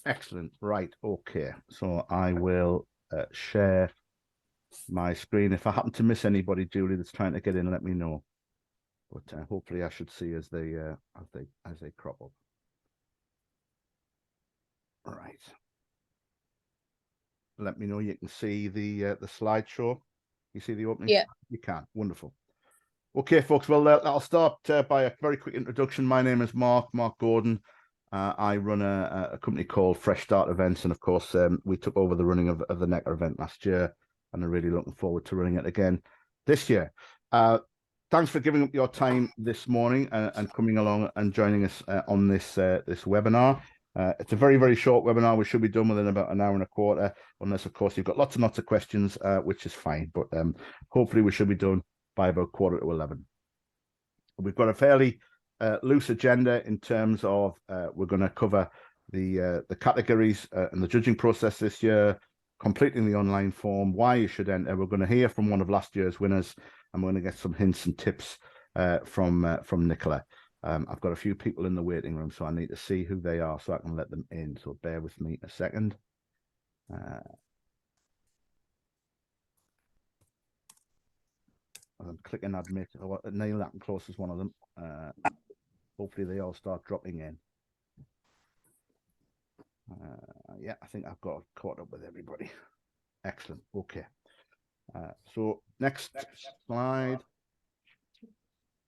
Excellent. Right. Okay. So I will share my screen. If I happen to miss anybody, Julie, that's trying to get in, let me know. But hopefully, I should see as they crop up. All right. Let me know you can see the slideshow. You see the opening? Yeah. You can. Wonderful. Okay, folks. Well, I'll start by a very quick introduction. My name is Mark Gordon. I run a company called Fresh Start Events, and of course, we took over the running of the NECCA event last year, and I'm really looking forward to running it again this year. Thanks for giving up your time this morning and coming along and joining us on this webinar. It's a very, very short webinar. We should be done within about an hour and a quarter, unless, of course, you've got lots and lots of questions, which is fine. But hopefully, we should be done by about 11:15. We've got a fairly loose agenda in terms of we're going to cover the categories and the judging process this year, completing the online form, why you should enter. We're going to hear from one of last year's winners, and we're going to get some hints and tips from Nicola. I've got a few people in the waiting room, so I need to see who they are so I can let them in. So bear with me a second. I'm clicking admit. Neil Attenclose is one of them. Hopefully they all start dropping in. Yeah, I think I've got caught up with everybody. Excellent. Okay. So next slide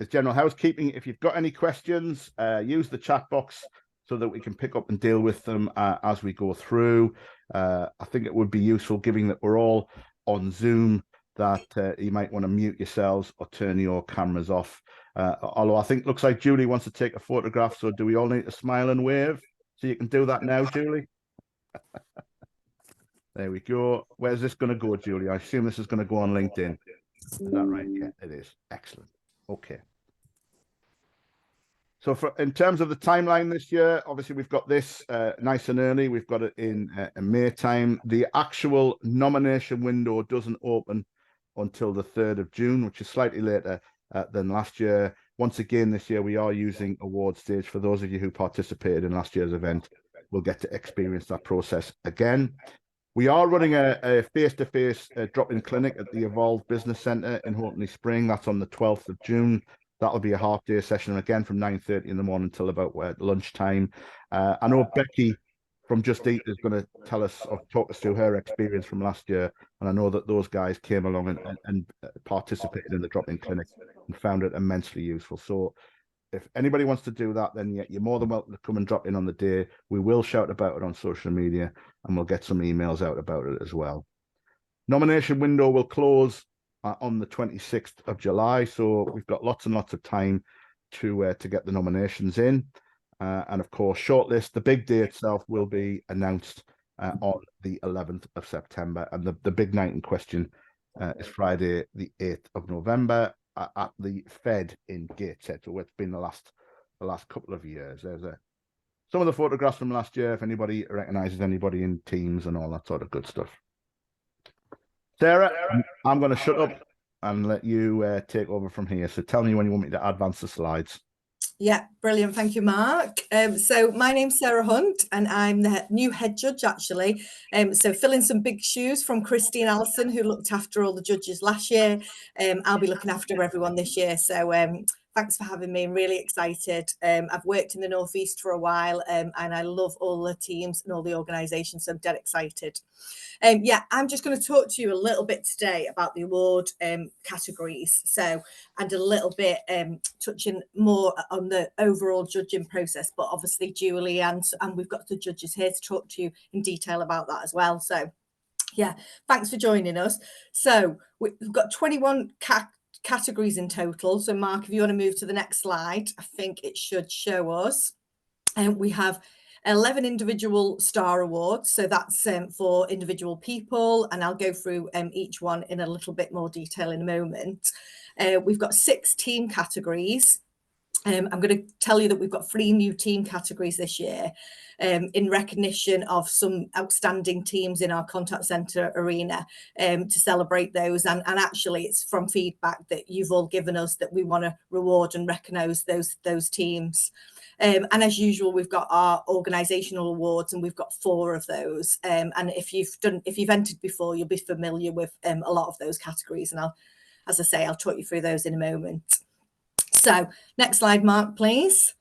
is general housekeeping. If you've got any questions, use the chat box so that we can pick up and deal with them as we go through. I think it would be useful, given that we're all on Zoom, that you might want to mute yourselves or turn your cameras off. Although I think looks like Julie wants to take a photograph, so do we all need to smile and wave? So you can do that now, Julie. There we go. Where's this going to go, Julie? I assume this is going to go on LinkedIn. Is that right? Yeah, it is. Excellent. Okay. So in terms of the timeline this year, obviously we've got this nice and early. We've got it in May time. The actual nomination window doesn't open until the 3rd of June, which is slightly later than last year. Once again, this year we are using award stage. For those of you who participated in last year's event, we'll get to experience that process again. We are running a face-to-face drop-in clinic at the Evolve Business Centre in Houghton Spring. That's on the 12th of June. That'll be a half-day session, again, from 9:30 in the morning until about lunchtime. I know Becky from Just Eat is going to tell us or talk us through her experience from last year. And I know that those guys came along and participated in the drop-in clinic and found it immensely useful. So if anybody wants to do that, then you're more than welcome to come and drop in on the day. We will shout about it on social media, and we'll get some emails out about it as well. Nomination window will close on the 26th of July, so we've got lots and lots of time to get the nominations in. And of course, shortlist, the big day itself will be announced on the 11th of September. And the big night in question is Friday, the 8th of November at the Fed in Gateshead. So it's been the last couple of years. There's some of the photographs from last year, if anybody recognizes anybody in teams and all that sort of good stuff. Sarah, I'm going to shut up and let you take over from here. So tell me when you want me to advance the slides. Yeah, brilliant. Thank you, Mark. So my name's Sarah Hunt, and I'm the new head judge, actually. So filling some big shoes from Christine Allison, who looked after all the judges last year. I'll be looking after everyone this year. So thanks for having me. I'm really excited. I've worked in the Northeast for a while, and I love all the teams and all the organisations, so I'm dead excited. Yeah, I'm just going to talk to you a little bit today about the award categories. So, and a little bit touching more on the overall judging process, but obviously Julie and we've got the judges here to talk to you in detail about that as well. So yeah, thanks for joining us. So we've got 21 categories in total. So Mark, if you want to move to the next slide, I think it should show us. And we have 11 individual star awards. So that's for individual people. And I'll go through each one in a little bit more detail in a moment. We've got 6 team categories. I'm going to tell you that we've got 3 new team categories this year in recognition of some outstanding teams in our contact centre arena to celebrate those. And actually, it's from feedback that you've all given us that we want to reward and recognise those teams. And as usual, we've got our organisational awards, and we've got 4 of those. And if you've entered before, you'll be familiar with a lot of those categories. And as I say, I'll talk you through those in a moment. So next slide, Mark, please.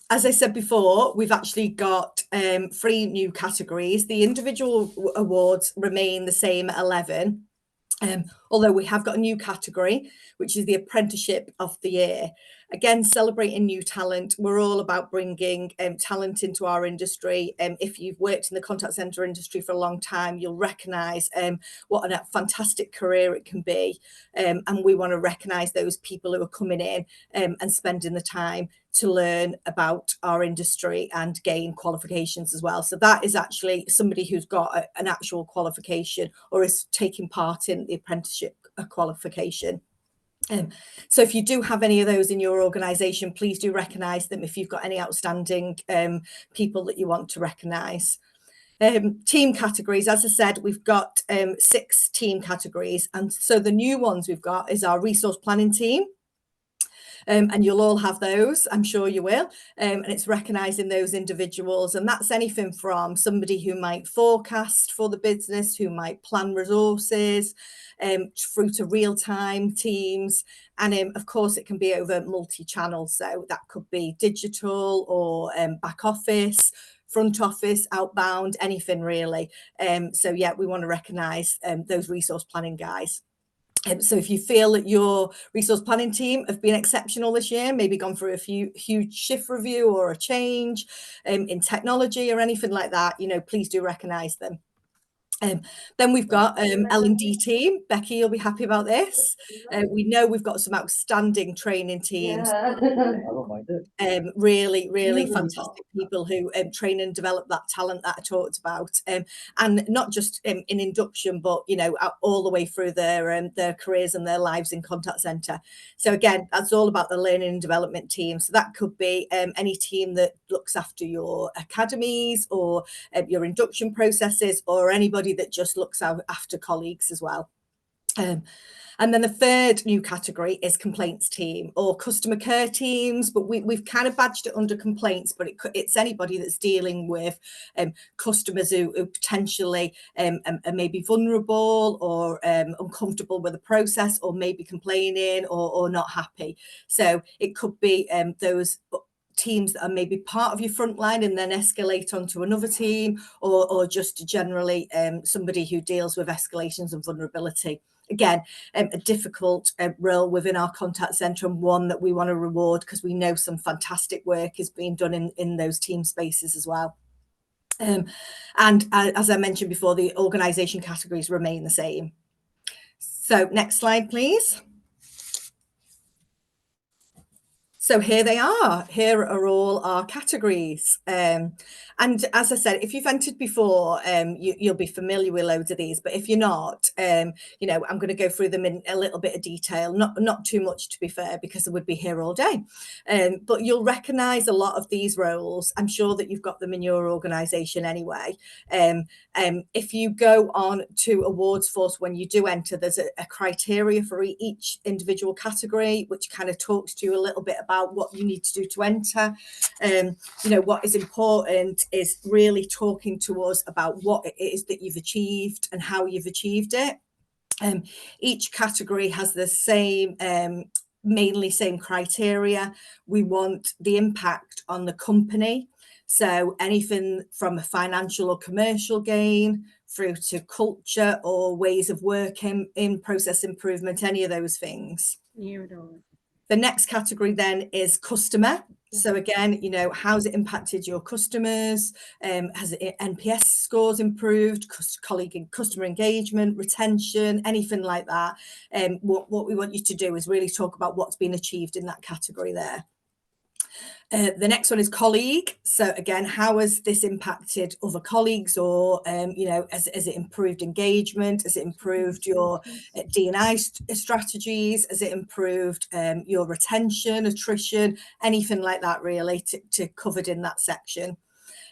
As I said before, we've actually got 3 new categories. The individual awards remain the same at 11. Although we have got a new category, which is the Apprenticeship of the Year. Again, celebrating new talent. We're all about bringing talent into our industry. If you've worked in the contact centre industry for a long time, you'll recognise what a fantastic career it can be. And we want to recognise those people who are coming in and spending the time to learn about our industry and gain qualifications as well. So that is actually somebody who's got an actual qualification or is taking part in the apprenticeship qualification. So if you do have any of those in your organisation, please do recognise them if you've got any outstanding people that you want to recognise. Team categories, as I said, we've got 6 team categories, and so the new ones we've got is our resource planning team. And you'll all have those, I'm sure you will. And it's recognising those individuals. And that's anything from somebody who might forecast for the business, who might plan resources, through to real-time teams. And of course, it can be over multi-channel. So that could be digital or back office, front office, outbound, anything really. So yeah, we want to recognise those resource planning guys. So if you feel that your resource planning team have been exceptional this year, maybe gone through a huge shift review or a change in technology or anything like that, please do recognise them. Then we've got L&D team. Becky, you'll be happy about this. We know we've got some outstanding training teams. Really, really fantastic people who train and develop that talent that I talked about, and not just in induction, but all the way through their careers and their lives in contact centre. So again, that's all about the learning and development team. So that could be any team that looks after your academies or your induction processes, or anybody that just looks after colleagues as well. And then the third new category is complaints team or customer care teams, but we've kind of badged it under complaints, but it's anybody that's dealing with customers who potentially are maybe vulnerable or uncomfortable with the process, or maybe complaining or not happy. So it could be those teams that are maybe part of your frontline and then escalate onto another team, or just generally somebody who deals with escalations and vulnerability. Again, a difficult role within our contact centre, and one that we want to reward because we know some fantastic work is being done in those team spaces as well. And as I mentioned before, the organisation categories remain the same. So next slide, please. So here they are. Here are all our categories. And as I said, if you've entered before, you'll be familiar with loads of these. But if you're not, I'm going to go through them in a little bit of detail. Not too much, to be fair, because I would be here all day. But you'll recognise a lot of these roles. I'm sure that you've got them in your organisation anyway. If you go on to Awards Force when you do enter, there's a criteria for each individual category, which kind of talks to you a little bit about what you need to do to enter. What is important is really talking to us about what it is that you've achieved and how you've achieved it. Each category has the same mainly same criteria. We want the impact on the company. So anything from a financial or commercial gain through to culture or ways of working, in process improvement, any of those things. The next category then is customer. So again, how's it impacted your customers? Has NPS scores improved? Colleague and customer engagement, retention, anything like that? What we want you to do is really talk about what's been achieved in that category there. The next one is colleague. So again, how has this impacted other colleagues, or has it improved engagement? Has it improved your D&I strategies? Has it improved your retention, attrition, anything like that really to covered in that section?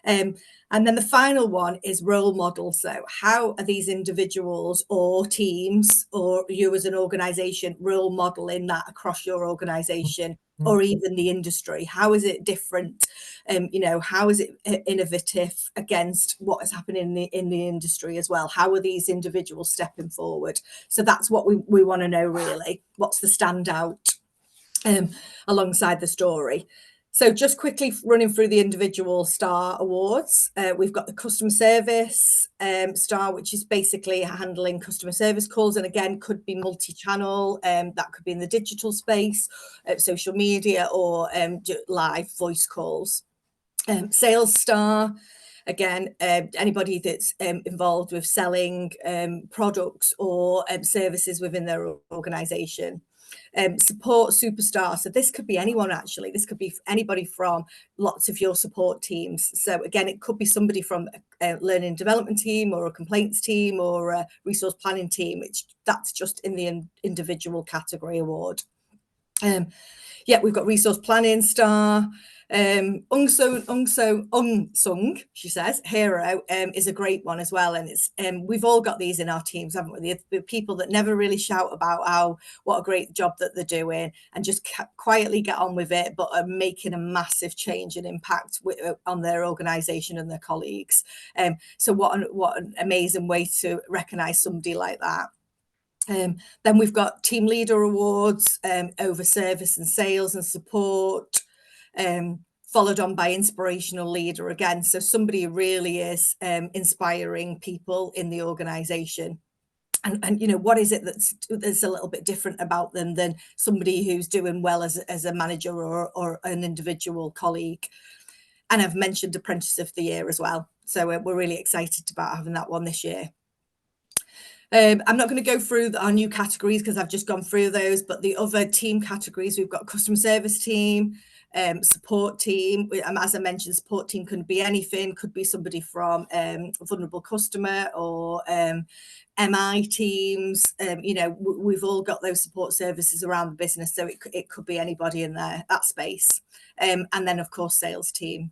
And then the final one is role model. So how are these individuals or teams or you as an organisation role modelling that across your organisation? or even the industry? How is it different? You know, how is it innovative against what is happening in the industry as well? How are these individuals stepping forward? So that's what we want to know, really. What's the standout alongside the story? So just quickly running through the individual star awards, we've got the customer service star, which is basically handling customer service calls, and again could be multi-channel, that could be in the digital space, social media, or live voice calls. Sales star, again, anybody that's involved with selling products or services within their organisation. Support superstar, so this could be anyone, actually. This could be anybody from lots of your support teams. So again, it could be somebody from a learning and development team, or a complaints team, or a resource planning team. That's just in the individual category award. Yeah, we've got resource planning star. Unsung, she says, hero is a great one as well. And it's we've all got these in our teams, haven't we? The people that never really shout about what a great job that they're doing, and just quietly get on with it, but are making a massive change and impact on their organisation and their colleagues. So what an amazing way to recognise somebody like that. Then we've got team leader awards over service and sales and support, followed on by inspirational leader again. So somebody who really is inspiring people in the organisation. And you know, what is it that's a little bit different about them than somebody who's doing well as a manager or an individual colleague? And I've mentioned Apprentice of the Year as well. So we're really excited about having that one this year. I'm not going to go through our new categories because I've just gone through those, but the other team categories, we've got customer service team, support team. As I mentioned, support team could be anything, could be somebody from vulnerable customer or MI teams. You know, we've all got those support services around the business, so it could be anybody in that space. And then, of course, sales team.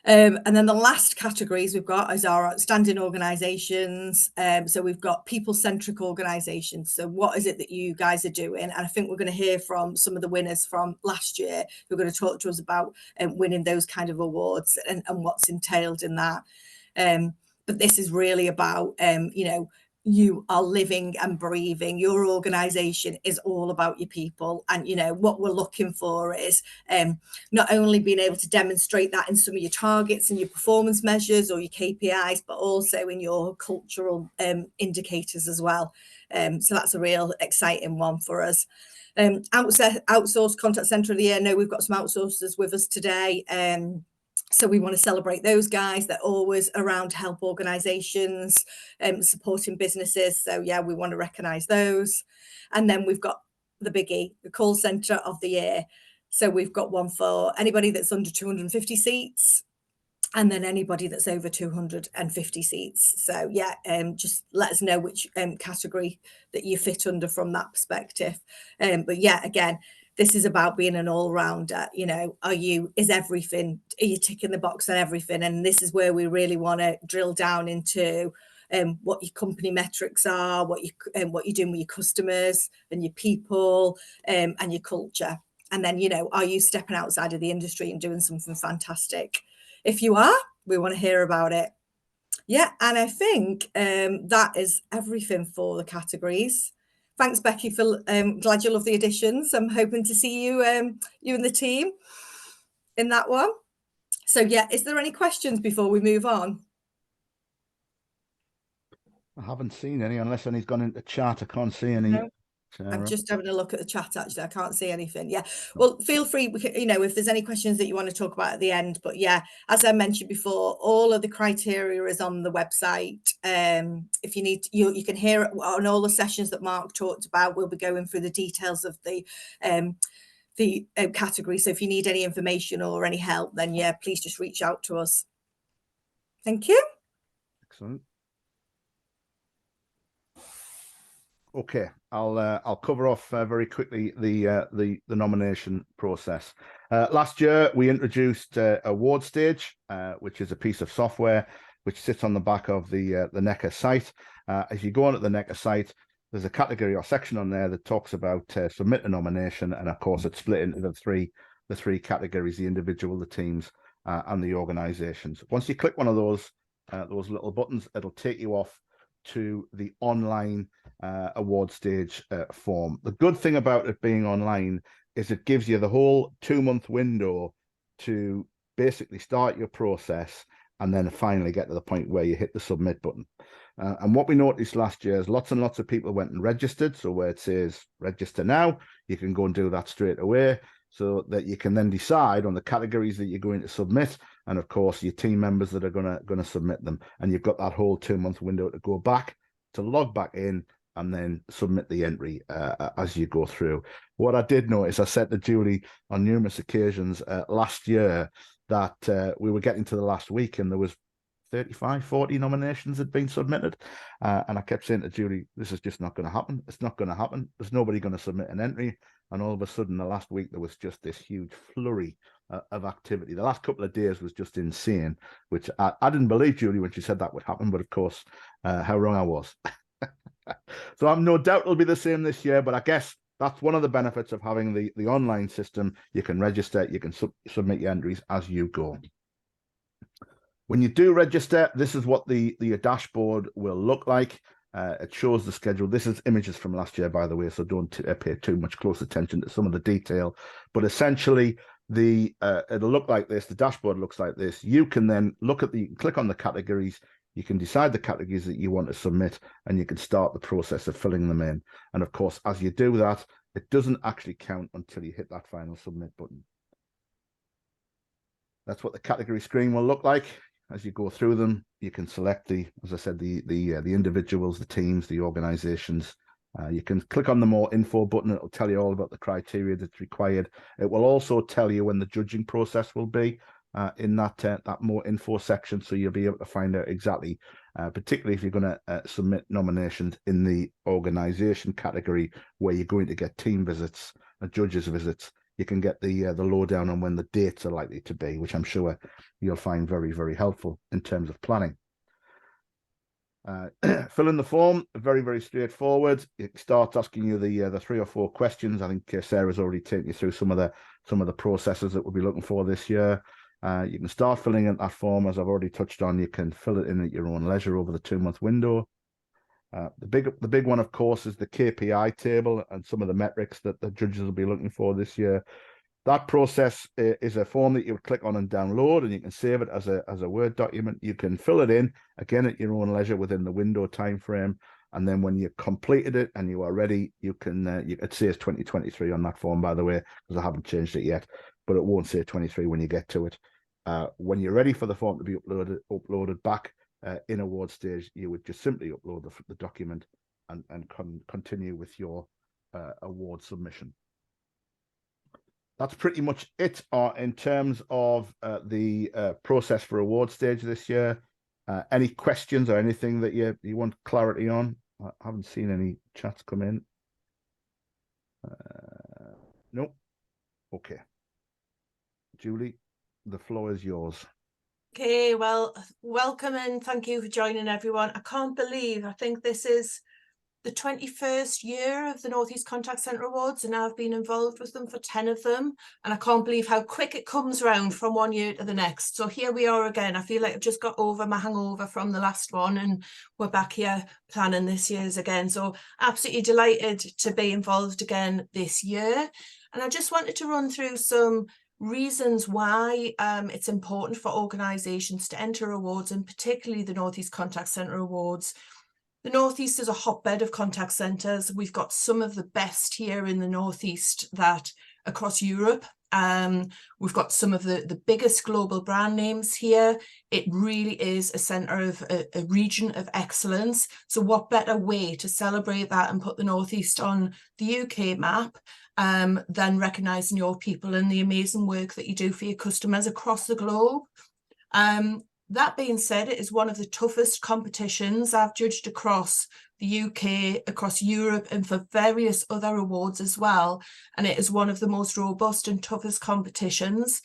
And then the last categories we've got is our outstanding organisations. So we've got people-centric organisations. So what is it that you guys are doing? And I think we're going to hear from some of the winners from last year who are going to talk to us about winning those kind of awards and what's entailed in that. But this is really about, you know, you are living and breathing. Your organisation is all about your people. And, you know, what we're looking for is not only being able to demonstrate that in some of your targets and your performance measures or your KPIs, but also in your cultural indicators as well. So that's a real exciting one for us. Outsourced contact centre of the year. No, we've got some outsourcers with us today. So we want to celebrate those guys. They're always around to help organisations, supporting businesses. So yeah, we want to recognise those. And then we've got the biggie, the call centre of the year. So we've got one for anybody that's under 250 seats, and then anybody that's over 250 seats. So yeah, just let us know which category that you fit under from that perspective. But yeah, again, this is about being an all-rounder. You know, are you ticking the box on everything? And this is where we really want to drill down into what your company metrics are, what you're doing with your customers and your people, and your culture. And then, you know, are you stepping outside of the industry and doing something fantastic? If you are, we want to hear about it. Yeah, and I think that is everything for the categories. Thanks, Becky, for glad you love the additions. I'm hoping to see you and the team in that one. So yeah, is there any questions before we move on? I haven't seen any, unless any's gone into chat. I can't see any. No. I'm just having a look at the chat, actually. I can't see anything. Yeah. Well, feel free, you know, if there's any questions that you want to talk about at the end. But yeah, as I mentioned before, all of the criteria is on the website. If you need, you can hear it on all the sessions that Mark talked about. We'll be going through the details of the category. So if you need any information or any help, then yeah, please just reach out to us. Thank you. Excellent. Okay, I'll cover off very quickly the nomination process. Last year we introduced Award Stage, which is a piece of software which sits on the back of the NECCA site. If you go onto the NECCA site, there's a category or section on there that talks about submit a nomination, and of course it's split into the three categories: the individual, the teams, and the organisations. Once you click one of those little buttons, it'll take you off to the online award stage form. The good thing about it being online is it gives you the whole 2-month window to basically start your process and then finally get to the point where you hit the submit button. And what we noticed last year is lots and lots of people went and registered. So where it says register now, you can go and do that straight away, so that you can then decide on the categories that you're going to submit, and of course your team members that are going to submit them. And you've got that whole 2-month window to go back, to log back in, and then submit the entry as you go through. What I did notice, I said to Julie on numerous occasions last year that we were getting to the last week and there was 35, 40 nominations had been submitted. And I kept saying to Julie, this is just not going to happen. It's not going to happen. There's nobody going to submit an entry. And all of a sudden, the last week, there was just this huge flurry of activity. The last couple of days was just insane, which I didn't believe Julie when she said that would happen. But of course, how wrong I was. So I'm no doubt it'll be the same this year. But I guess that's one of the benefits of having the online system. You can register, you can submit your entries as you go. When you do register, this is what the dashboard will look like. It shows the schedule. This is images from last year, by the way, so don't pay too much close attention to some of the detail. But essentially, it'll look like this. The dashboard looks like this. You can then click on the categories. You can decide the categories that you want to submit, and you can start the process of filling them in. And of course, as you do that, it doesn't actually count until you hit that final submit button. That's what the category screen will look like. As you go through them, you can select as I said, the individuals, the teams, the organizations. You can click on the more info button. It'll tell you all about the criteria that's required. It will also tell you when the judging process will be in that more info section. So you'll be able to find out exactly, particularly if you're going to submit nominations in the organization category, where you're going to get team visits and judges visits. You can get the lowdown on when the dates are likely to be, which I'm sure you'll find very, very helpful in terms of planning. Fill in the form, very, very straightforward. It starts asking you the 3 or 4 questions. I think Sarah's already taken you through some of the processes that we'll be looking for this year. You can start filling in that form, as I've already touched on. You can fill it in at your own leisure over the 2-month window. The big one, of course, is the KPI table and some of the metrics that the judges will be looking for this year. That process is a form that you would click on and download, and you can save it as a Word document. You can fill it in, again, at your own leisure within the window time frame. And then when you've completed it and you are ready, it says 2023 on that form, by the way, because I haven't changed it yet, but it won't say 23 when you get to it. When you're ready for the form to be uploaded back, in award stage, you would just simply upload the document and continue with your award submission. That's pretty much it in terms of the process for award stage this year. Any questions or anything that you want clarity on? I haven't seen any chats come in. Nope. Okay. Julie, the floor is yours. Okay, well, welcome and thank you for joining, everyone. I can't believe, I think this is the 21st year of the North East Contact Centre Awards, and I've been involved with them for 10 of them, and I can't believe how quick it comes round from one year to the next. So here we are again. I feel like I've just got over my hangover from the last one, and we're back here planning this year's again. So absolutely delighted to be involved again this year. And I just wanted to run through some reasons why it's important for organisations to enter awards, and particularly the North East Contact Centre Awards. The North East is a hotbed of contact centres. We've got some of the best here in the North East that across Europe. We've got some of the biggest global brand names here. It really is a centre of a region of excellence. So what better way to celebrate that and put the North East on the UK map than recognising your people and the amazing work that you do for your customers across the globe. That being said, it is one of the toughest competitions I've judged across the UK, across Europe, and for various other awards as well. And it is one of the most robust and toughest competitions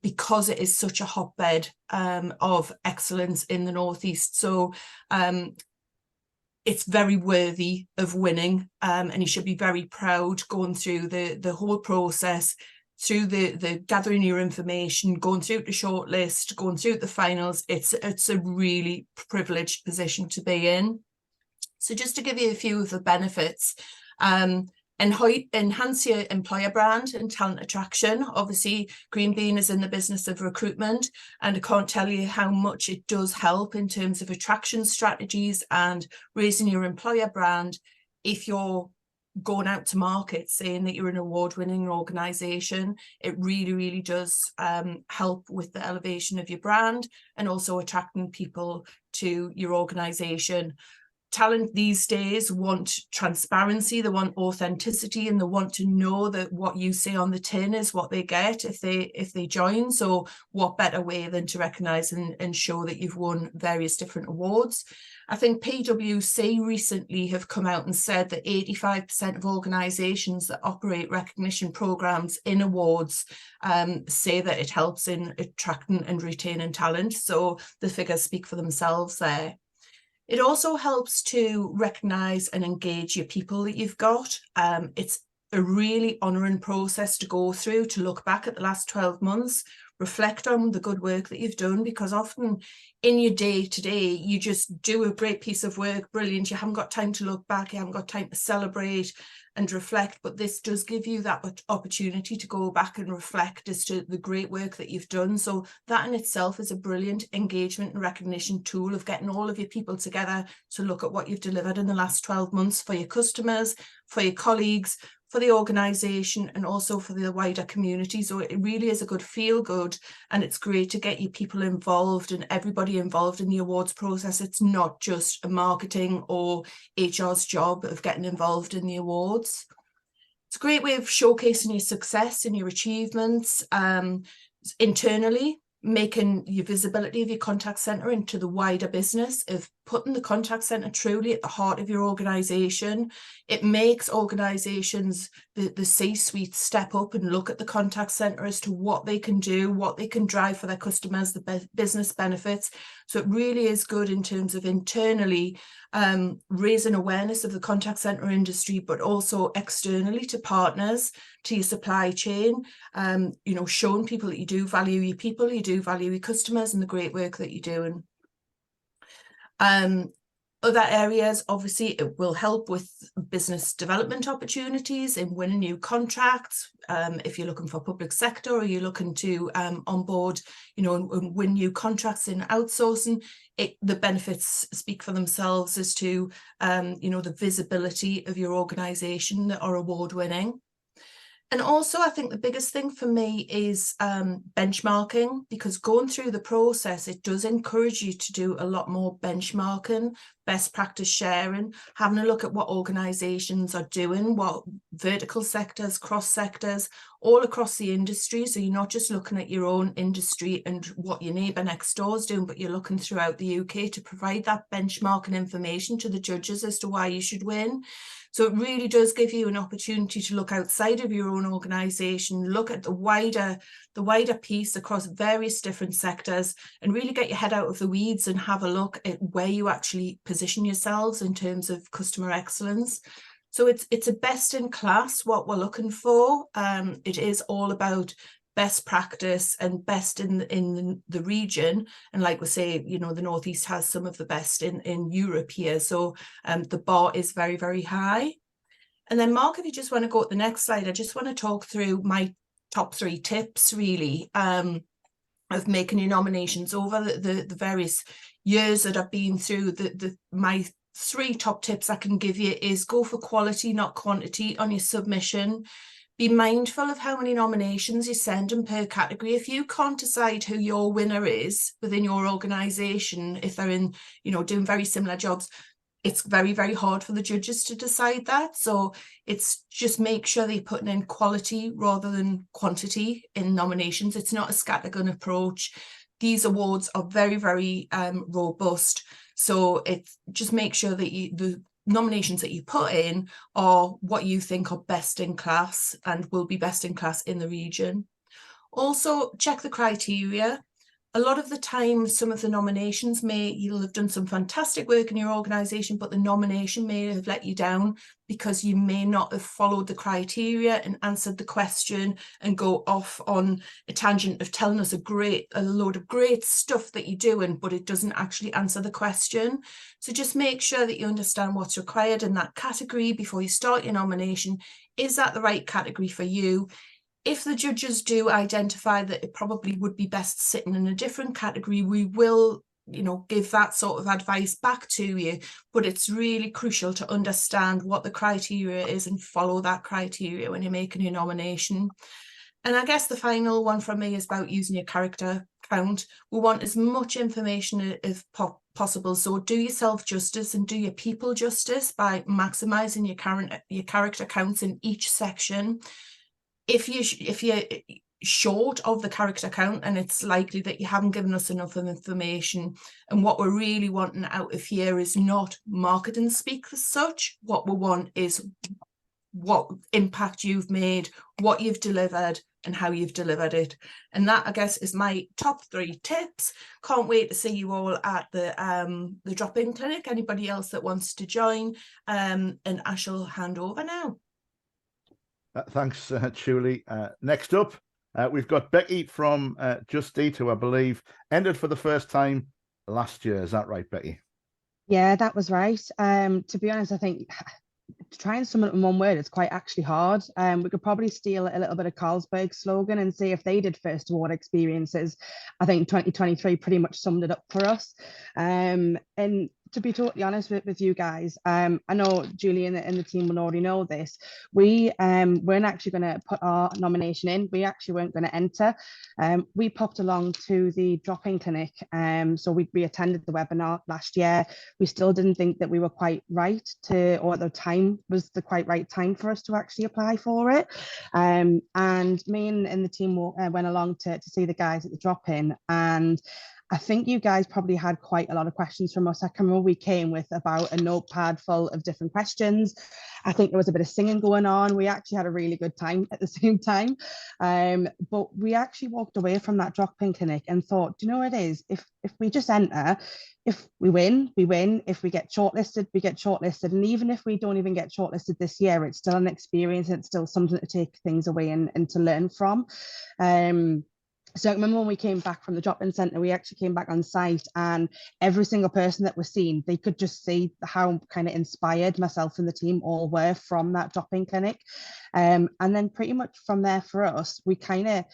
because it is such a hotbed of excellence in the North East. So it's very worthy of winning, and you should be very proud going through the whole process, through the gathering your information, going through the shortlist, going through the finals. It's a really privileged position to be in. So just to give you a few of the benefits, enhance your employer brand and talent attraction. Obviously, Green Bean is in the business of recruitment, and I can't tell you how much it does help in terms of attraction strategies and raising your employer brand if you're going out to market saying that you're an award-winning organisation. It really, really does help with the elevation of your brand and also attracting people to your organisation. Talent these days want transparency, they want authenticity, and they want to know that what you say on the tin is what they get if they join. So what better way than to recognise and show that you've won various different awards. I think PwC recently have come out and said that 85% of organisations that operate recognition programmes in awards say that it helps in attracting and retaining talent. So the figures speak for themselves there. It also helps to recognise and engage your people that you've got. It's a really honouring process to go through, to look back at the last 12 months, reflect on the good work that you've done, because often in your day-to-day, you just do a great piece of work, brilliant, you haven't got time to look back, you haven't got time to celebrate and reflect, but this does give you that opportunity to go back and reflect as to the great work that you've done. So that in itself is a brilliant engagement and recognition tool of getting all of your people together to look at what you've delivered in the last 12 months for your customers, for your colleagues, for the organisation, and also for the wider community. So it really is a good feel good, and it's great to get your people involved and everybody involved in the awards process. It's not just a marketing or HR's job of getting involved in the awards. It's a great way of showcasing your success and your achievements internally, making your visibility of your contact centre into the wider business, of putting the contact centre truly at the heart of your organisation. It makes organisations, the C-suite, step up and look at the contact centre as to what they can do, what they can drive for their customers, the business benefits. So it really is good in terms of internally raising awareness of the contact centre industry, but also externally to partners, to your supply chain, you know, showing people that you do value your people, you do value your customers and the great work that you're doing. Other areas, obviously, it will help with business development opportunities in winning new contracts. If you're looking for public sector, or you're looking to onboard, you know, and win new contracts in outsourcing, the benefits speak for themselves as to, you know, the visibility of your organisation that are award winning. And also, I think the biggest thing for me is benchmarking, because going through the process, it does encourage you to do a lot more benchmarking, best practice sharing, having a look at what organisations are doing, what vertical sectors, cross sectors, all across the industry. So you're not just looking at your own industry and what your neighbour next door is doing, but you're looking throughout the UK to provide that benchmarking information to the judges as to why you should win. So it really does give you an opportunity to look outside of your own organisation, look at the wider piece across various different sectors, and really get your head out of the weeds and have a look at where you actually position yourselves in terms of customer excellence. So it's a best in class what we're looking for. It is all about best practice and best in the region, and like we say, you know, the Northeast has some of the best in Europe here, so the bar is very, very high. And then Mark, if you just want to go to the next slide, I just want to talk through my top 3 tips really of making your nominations over the various years that I've been through. My 3 top tips I can give you is go for quality, not quantity on your submission. Be mindful of how many nominations you send in per category. If you can't decide who your winner is within your organisation, if they're in, you know, doing very similar jobs, it's very, very hard for the judges to decide that. So it's just make sure they're putting in quality rather than quantity in nominations. It's not a scattergun approach. These awards are very, very robust. So it's just make sure that the nominations that you put in are what you think are best in class and will be best in class in the region. Also, check the criteria. a lot of the time, some of the nominations you'll have done some fantastic work in your organisation, but the nomination may have let you down because you may not have followed the criteria and answered the question and go off on a tangent of telling us a load of great stuff that you're doing, but it doesn't actually answer the question. So just make sure that you understand what's required in that category before you start your nomination. Is that the right category for you? If the judges do identify that it probably would be best sitting in a different category, we will, give that sort of advice back to you. But it's really crucial to understand what the criteria is and follow that criteria when you're making your nomination. And I guess the final one from me is about using your character count. We want as much information as possible. So do yourself justice and do your people justice by maximising your character counts in each section. If you're short of the character count, and it's likely that you haven't given us enough information, and what we're really wanting out of here is not marketing speak as such. What we want is what impact you've made, what you've delivered, and how you've delivered it. And that, I guess, is my top 3 tips. Can't wait to see you all at the drop-in clinic. Anybody else that wants to join, and I shall hand over now. Thanks, Julie. Next up, we've got Becky from Just Eat, who I believe entered for the first time last year. Is that right, Becky? Yeah, that was right. To be honest, I think to try and sum it in one word, it's quite actually hard. We could probably steal a little bit of Carlsberg's slogan and see if they did first award experiences. I think 2023 pretty much summed it up for us. And to be totally honest with you guys, I know Julie and the team will already know this. We weren't actually going to put our nomination in. We actually weren't going to enter. We popped along to the drop-in clinic. So we attended the webinar last year. We still didn't think that we were quite right or the time was the quite right time for us to actually apply for it. And me and the team went along to see the guys at the drop-in, and I think you guys probably had quite a lot of questions from us. I can remember we came with about a notepad full of different questions. I think there was a bit of singing going on. We actually had a really good time at the same time. But we actually walked away from that drop-in clinic and thought, do you know what it is? If we just enter, if we win, we win. If we get shortlisted, we get shortlisted. And even if we don't even get shortlisted this year, it's still an experience. It's still something to take things away and to learn from. So I remember when we came back from the drop-in centre, we actually came back on site, and every single person that was seen, they could just see how kind of inspired myself and the team all were from that drop-in clinic. And then pretty much from there for us, we kind of,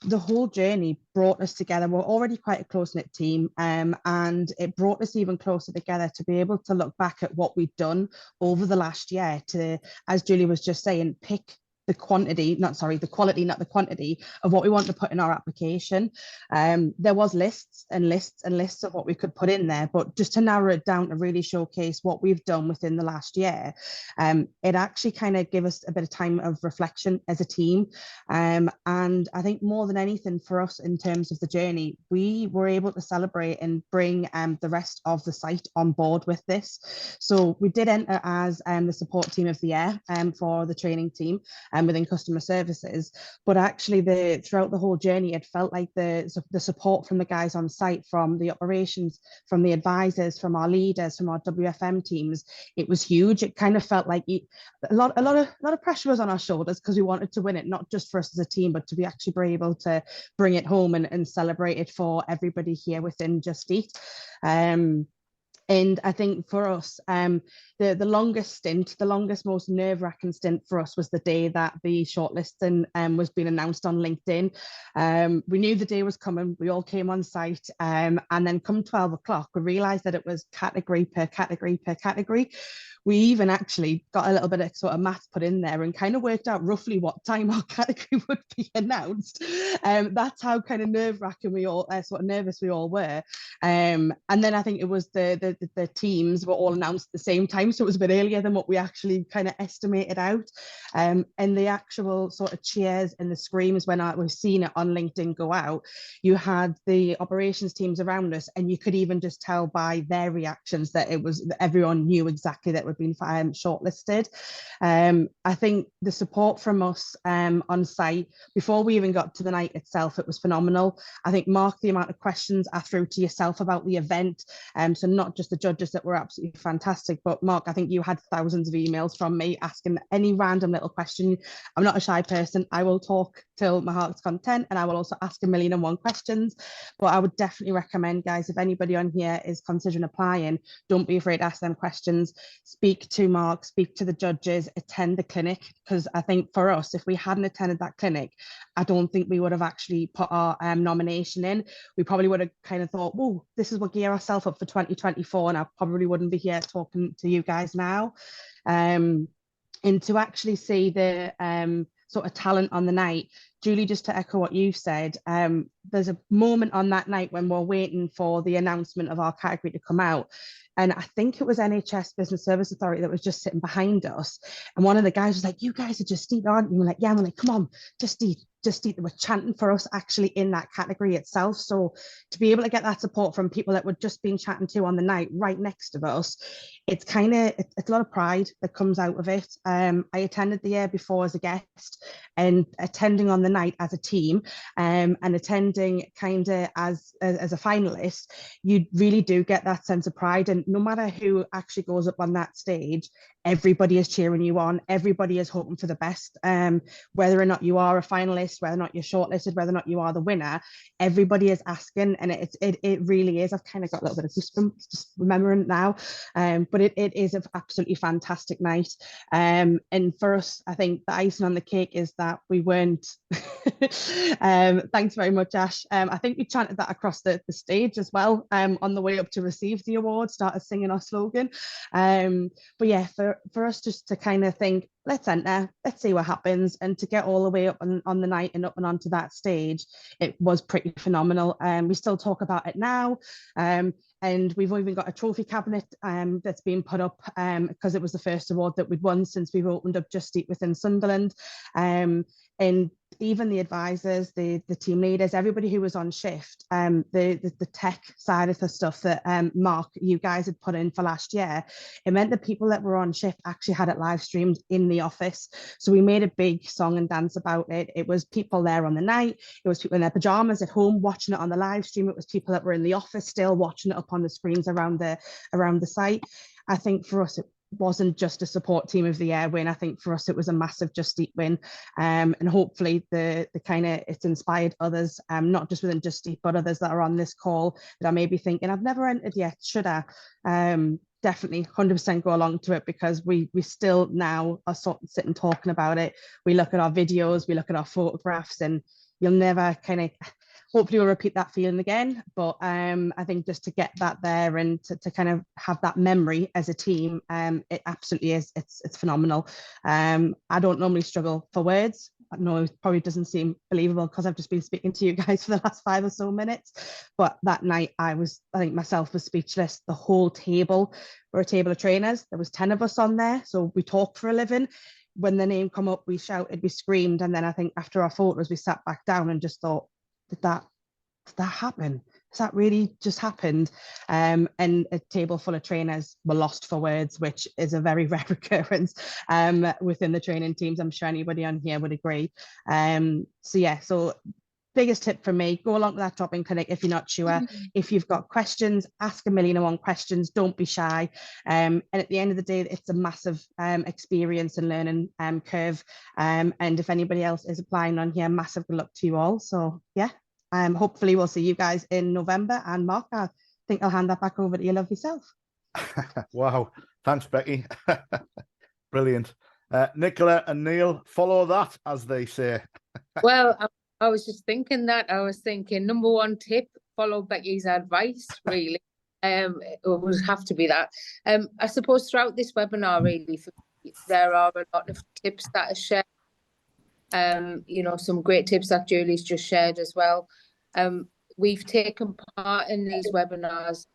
the whole journey brought us together. We're already quite a close-knit team, and it brought us even closer together to be able to look back at what we've done over the last year to, as Julie was just saying, pick the quality, not the quantity of what we want to put in our application. There was lists and lists and lists of what we could put in there, but just to narrow it down to really showcase what we've done within the last year, it actually kind of gave us a bit of time of reflection as a team. And I think more than anything for us in terms of the journey, we were able to celebrate and bring the rest of the site on board with this. So we did enter as the support team of the year for the training team within customer services, but actually throughout the whole journey, it felt like the support from the guys on site, from the operations, from the advisors, from our leaders, from our WFM teams, it was huge. It kind of felt like a lot of pressure was on our shoulders because we wanted to win it, not just for us as a team, but to be actually able to bring it home and celebrate it for everybody here within Just Eat. And I think for us, the longest stint, the longest, most nerve-wracking stint for us was the day that the shortlisting was being announced on LinkedIn. We knew the day was coming. We all came on site, and then come 12 o'clock, we realised that it was category per category per category. We even actually got a little bit of sort of maths put in there and kind of worked out roughly what time our category would be announced. That's how kind of nerve-wracking we all, sort of nervous we all were. And then I think it was the the teams were all announced at the same time, so it was a bit earlier than what we actually kind of estimated out. And the actual sort of cheers and the screams when we've seen it on LinkedIn go out, you had the operations teams around us, and you could even just tell by their reactions that everyone knew exactly that we'd been shortlisted. I think the support from us on site before we even got to the night itself, it was phenomenal. I think, Mark, the amount of questions I threw to yourself about the event, so not just the judges that were absolutely fantastic, but Mark, I think you had thousands of emails from me asking any random little question. I'm not a shy person. I will talk till my heart's content, and I will also ask 1,000,001 questions. But I would definitely recommend, guys, if anybody on here is considering applying, don't be afraid to ask them questions. Speak to Mark, speak to the judges, attend the clinic, because I think for us, if we hadn't attended that clinic, I don't think we would have actually put our nomination in. We probably would have kind of thought, whoa, this is what gear ourselves up for 2024, and I probably wouldn't be here talking to you guys now. And to actually see the sort of talent on the night, Julie, just to echo what you've said, there's a moment on that night when we're waiting for the announcement of our category to come out. And I think it was NHS Business Service Authority that was just sitting behind us. And one of the guys was like, you guys are Just Eat, aren't you? And we're like, yeah. And we're like, come on, Just Eat. They were chanting for us actually in that category itself. So to be able to get that support from people that we'd just been chatting to on the night right next to us, it's a lot of pride that comes out of it. I attended the year before as a guest, and attending on the night as a team, and attending kind of as a finalist, you really do get that sense of pride. And no matter who actually goes up on that stage, everybody is cheering you on. Everybody is hoping for the best. Whether or not you are a finalist, whether or not you're shortlisted, whether or not you are the winner, everybody is asking, and it really is. I've kind of got a little bit of goosebumps just remembering it now, but it is an absolutely fantastic night. And for us, I think the icing on the cake is that we weren't. Thanks very much, Ash. I think we chanted that across the stage as well on the way up to receive the award, started singing our slogan. But yeah, for us just to kind of think, let's enter, let's see what happens, and to get all the way up on the night and up and onto that stage, it was pretty phenomenal. We still talk about it now, and we've even got a trophy cabinet that's been put up because it was the first award that we'd won since we've opened up Just Eat within Sunderland. And even the advisors, the team leaders, everybody who was on shift, the tech side of the stuff that Mark, you guys had put in for last year, it meant that people that were on shift actually had it live streamed in the office. So we made a big song and dance about it. It was people there on the night. It was people in their pajamas at home watching it on the live stream. It was people that were in the office still watching it up on the screens around the site. I think for us, it wasn't just a support team of the year win. I think for us it was a massive Just Eat win, and hopefully the kind of it's inspired others, not just within Just Eat but others that are on this call that are maybe thinking, I've never entered yet, should I? Definitely 100% go along to it, because we still now are sort of sitting talking about it. We look at our videos, we look at our photographs, and you'll never kind of, hopefully we'll repeat that feeling again. But I think just to get that there and to kind of have that memory as a team, it absolutely is. It's phenomenal. I don't normally struggle for words. I know it probably doesn't seem believable because I've just been speaking to you guys for the last 5 or so minutes. But that night I think myself was speechless. The whole table, we're a table of trainers. There was 10 of us on there. So we talk for a living. When the name come up, we shouted, we screamed. And then I think after our photos, we sat back down and just thought, did that happen? Has that really just happened? And a table full of trainers were lost for words, which is a very rare occurrence within the training teams. I'm sure anybody on here would agree. So biggest tip from me, go along to that drop-in clinic if you're not sure. If you've got questions, ask 1,000,001 questions. Don't be shy. And at the end of the day, it's a massive experience and learning curve. And if anybody else is applying on here, massive good luck to you all. So yeah. Hopefully we'll see you guys in November. And Mark, I think I'll hand that back over to your lovely self. Wow, thanks, Becky. Brilliant. Nicola and Neil, follow that, as they say. Well, I was just thinking that. I was thinking, number one tip, follow Becky's advice, really. It would have to be that. I suppose throughout this webinar, really, there are a lot of tips that are shared. Some great tips that Julie's just shared as well. We've taken part in these webinars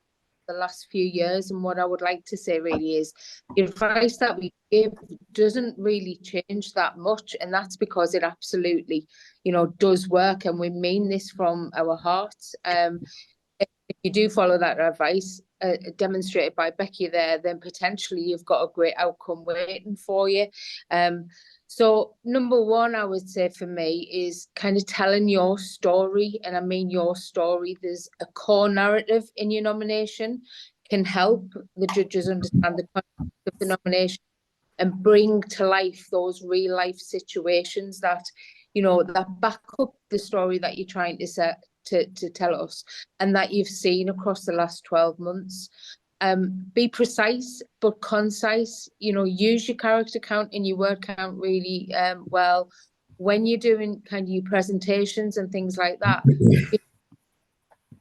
the last few years. And what I would like to say really is the advice that we give doesn't really change that much. And that's because it absolutely, you know, does work. And we mean this from our hearts. If you do follow that advice demonstrated by Becky there, then potentially you've got a great outcome waiting for you. So number one, I would say for me is kind of telling your story. And I mean your story. There's a core narrative in your nomination can help the judges understand the context of the nomination and bring to life those real life situations that, you know, that back up the story that you're trying to set to tell us and that you've seen across the last 12 months. Be precise but concise, you know, use your character count and your word count really well when you're doing kind of your presentations and things like that.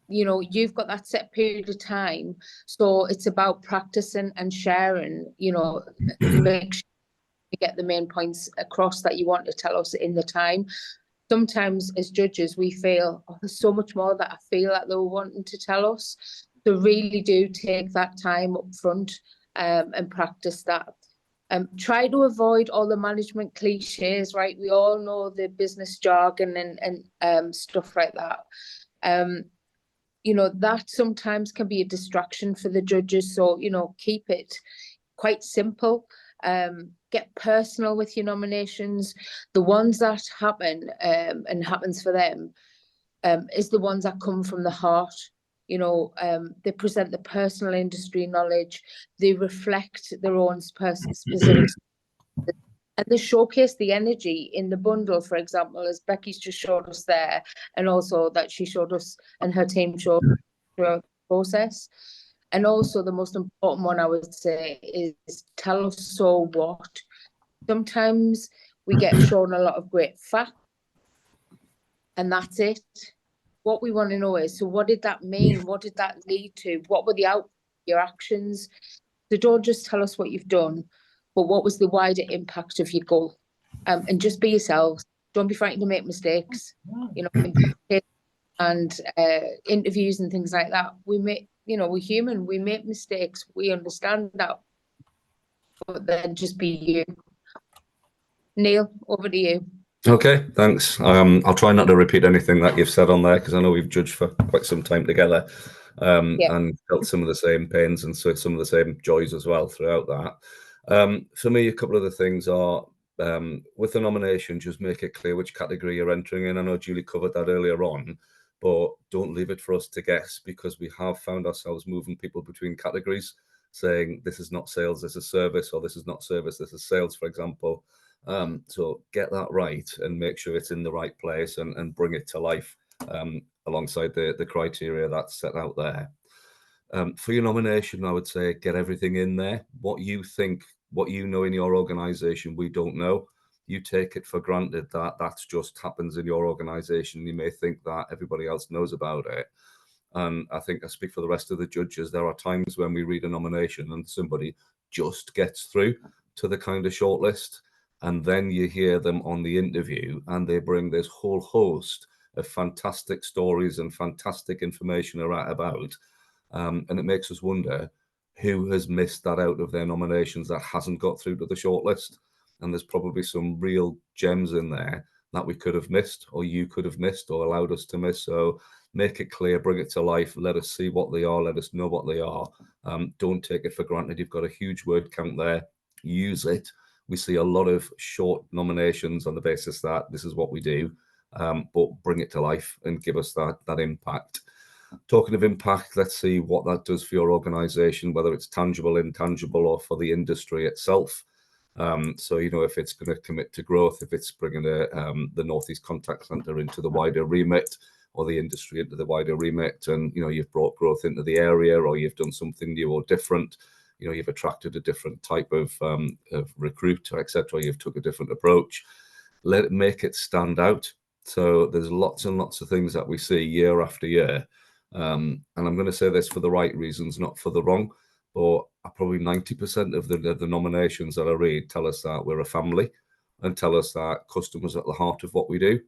You know, you've got that set period of time, so it's about practicing and sharing, you know, make sure you get the main points across that you want to tell us in the time. Sometimes as judges, we feel, oh, there's so much more that I feel like they were wanting to tell us. So really do take that time up front and practice that. Try to avoid all the management cliches, right? We all know the business jargon and stuff like that. You know, that sometimes can be a distraction for the judges. So, you know, keep it quite simple. Get personal with your nominations. The ones that happen and happens for them is the ones that come from the heart. You know, they present the personal industry knowledge. They reflect their own specific, and they showcase the energy in the bundle, for example, as Becky's just showed us there, and also that she showed us and her team showed throughout the process. And also the most important one I would say is tell us so what. Sometimes we get shown a lot of great facts and that's it. What we want to know is, so what did that mean? What did that lead to? What were the outcomes of your actions? So don't just tell us what you've done, but what was the wider impact of your goal? And just be yourselves. Don't be frightened to make mistakes. You know, and interviews and things like that. We make, you know, we're human. We make mistakes. We understand that. But then just be you. Neil, over to you. Okay, thanks. I'll try not to repeat anything that you've said on there because I know we've judged for quite some time together and felt some of the same pains and so some of the same joys as well throughout that. For me, a couple of the things are with the nomination, just make it clear which category you're entering in. I know Julie covered that earlier on, but don't leave it for us to guess because we have found ourselves moving people between categories, saying this is not sales, this is service, or this is not service, this is sales, for example. So get that right and make sure it's in the right place and bring it to life alongside the criteria that's set out there. For your nomination, I would say get everything in there. What you think, what you know in your organization, we don't know. You take it for granted that that's just happens in your organization. You may think that everybody else knows about it. And I think I speak for the rest of the judges. There are times when we read a nomination and somebody just gets through to the kind of shortlist. And then you hear them on the interview and they bring this whole host of fantastic stories and fantastic information about. And it makes us wonder who has missed that out of their nominations that hasn't got through to the shortlist. And there's probably some real gems in there that we could have missed or you could have missed or allowed us to miss. So make it clear, bring it to life, let us see what they are, let us know what they are. Don't take it for granted. You've got a huge word count there. Use it. We see a lot of short nominations on the basis that this is what we do, but bring it to life and give us that impact. Talking of impact, let's see what that does for your organization, whether it's tangible, intangible, or for the industry itself. So, you know, if it's going to commit to growth, if it's bringing the Northeast Contact Centre into the wider remit or the industry into the wider remit, and, you know, you've brought growth into the area or you've done something new or different, you know, you've attracted a different type of recruit, etc. You've took a different approach. Let it make it stand out. So there's lots and lots of things that we see year after year. And I'm going to say this for the right reasons, not for the wrong, but probably 90% of the nominations that I read tell us that we're a family and tell us that customers are at the heart of what we do.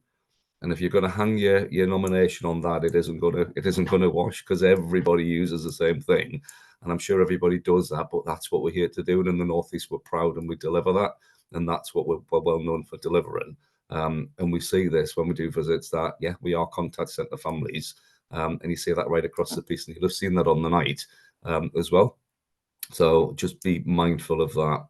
And if you're going to hang your nomination on that, it isn't going to wash, because everybody uses the same thing, and I'm sure everybody does that. But that's what we're here to do, and in the Northeast, we're proud and we deliver that, and that's what we're well known for delivering. And we see this when we do visits, that we are contact centre families, and you see that right across the piece, and you'll have seen that on the night as well. So just be mindful of that.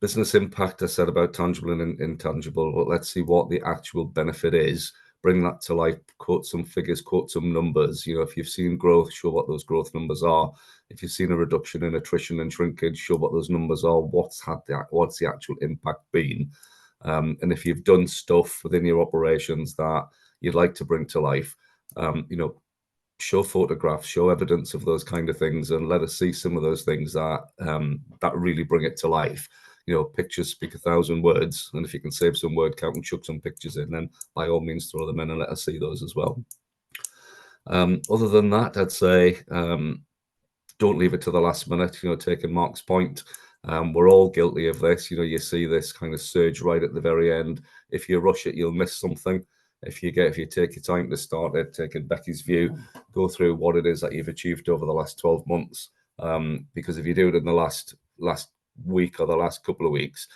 Business impact, I said about tangible and intangible, but let's see what the actual benefit is. Bring that to life, quote some figures, quote some numbers. You know, if you've seen growth, show what those growth numbers are. If you've seen a reduction in attrition and shrinkage, show what those numbers are. What's the actual impact been? And if you've done stuff within your operations that you'd like to bring to life, you know, show photographs, show evidence of those kind of things, and let us see some of those things that that really bring it to life. You know, pictures speak 1,000 words, and if you can save some word count and chuck some pictures in, then by all means throw them in and let us see those as well. Other than that, I'd say don't leave it to the last minute. You know, taking Mark's point, we're all guilty of this. You know, you see this kind of surge right at the very end. If you rush it, you'll miss something. If you take your time to start it, taking Becky's view, go through what it is that you've achieved over the last 12 months. Because if you do it in the last week or the last couple of weeks,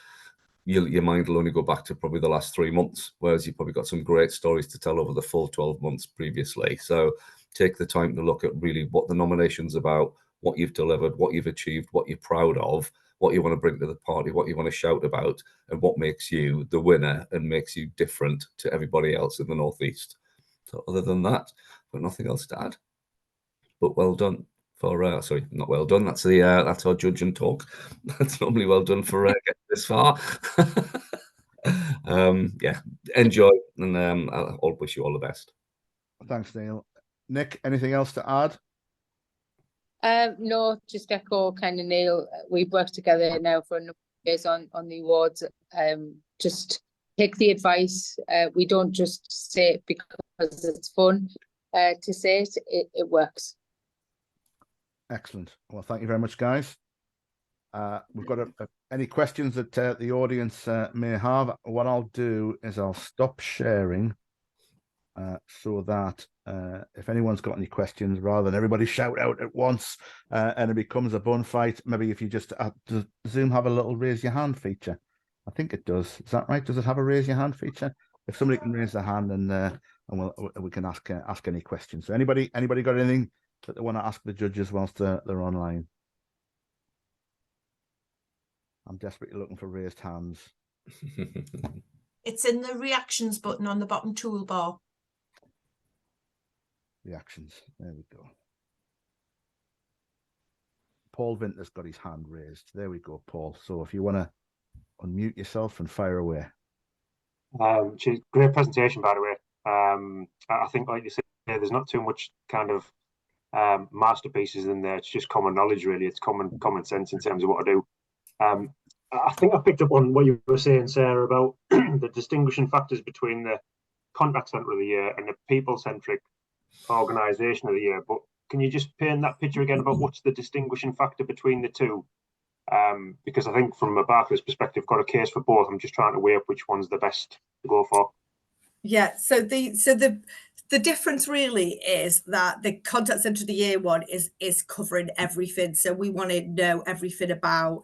your mind will only go back to probably the last 3 months, whereas you've probably got some great stories to tell over the full 12 months previously. So take the time to look at really what the nomination's about, what you've delivered, what you've achieved, what you're proud of, what you want to bring to the party, what you want to shout about, and what makes you the winner and makes you different to everybody else in the Northeast. So other than that, I've got nothing else to add. But well done for sorry, not well done. That's our judge and talk. That's normally well done for getting this far. Yeah, enjoy, and I'll wish you all the best. Thanks, Neil. Nick, anything else to add? No, just echo kind of Neil. We've worked together now for a number of years on the awards. Just take the advice. We don't just say it because it's fun to say it. It works. Excellent. Well, thank you very much, guys. We've got any questions that the audience may have. What I'll do is I'll stop sharing so that if anyone's got any questions, rather than everybody shout out at once and it becomes a bun fight, maybe if you just does Zoom have a little raise your hand feature? I think it does. Is that right? Does it have a raise your hand feature? If somebody can raise their hand, and we can ask any questions. So anybody got anything that they want to ask the judges whilst they're online? I'm desperately looking for raised hands. It's in the reactions button on the bottom toolbar. Reactions. There we go. Paul Vinter's got his hand raised. There we go, Paul. So if you want to unmute yourself and fire away. Great presentation, by the way. I think, like you said, there's not too much kind of masterpieces in there. It's just common knowledge, really. It's common sense in terms of what to do. I think I picked up on what you were saying, Sarah, about the distinguishing factors between the contact centre of the year and the people-centric organisation of the year. But can you just paint that picture again about what's the distinguishing factor between the two? Because I think from a Barclays perspective, got a case for both. I'm just trying to weigh up which one's the best to go for. Yeah, so the difference really is that the contact centre of the year one is covering everything. So we want to know everything about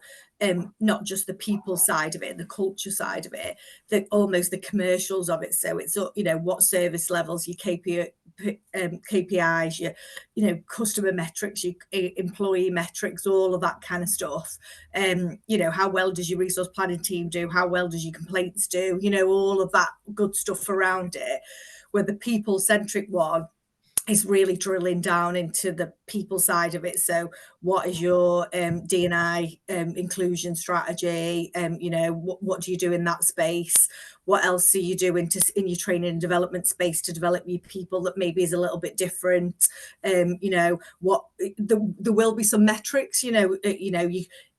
not just the people side of it, the culture side of it, almost the commercials of it. So it's, you know, what service levels, your KPIs, your customer metrics, your employee metrics, all of that kind of stuff. You know, how well does your resource planning team do? How well does your complaints do? You know, all of that good stuff around it. Where the people-centric one is really drilling down into the people side of it. So what is your D&I inclusion strategy? You know, what do you do in that space? What else are you doing in your training and development space to develop your people that maybe is a little bit different? You know, there will be some metrics,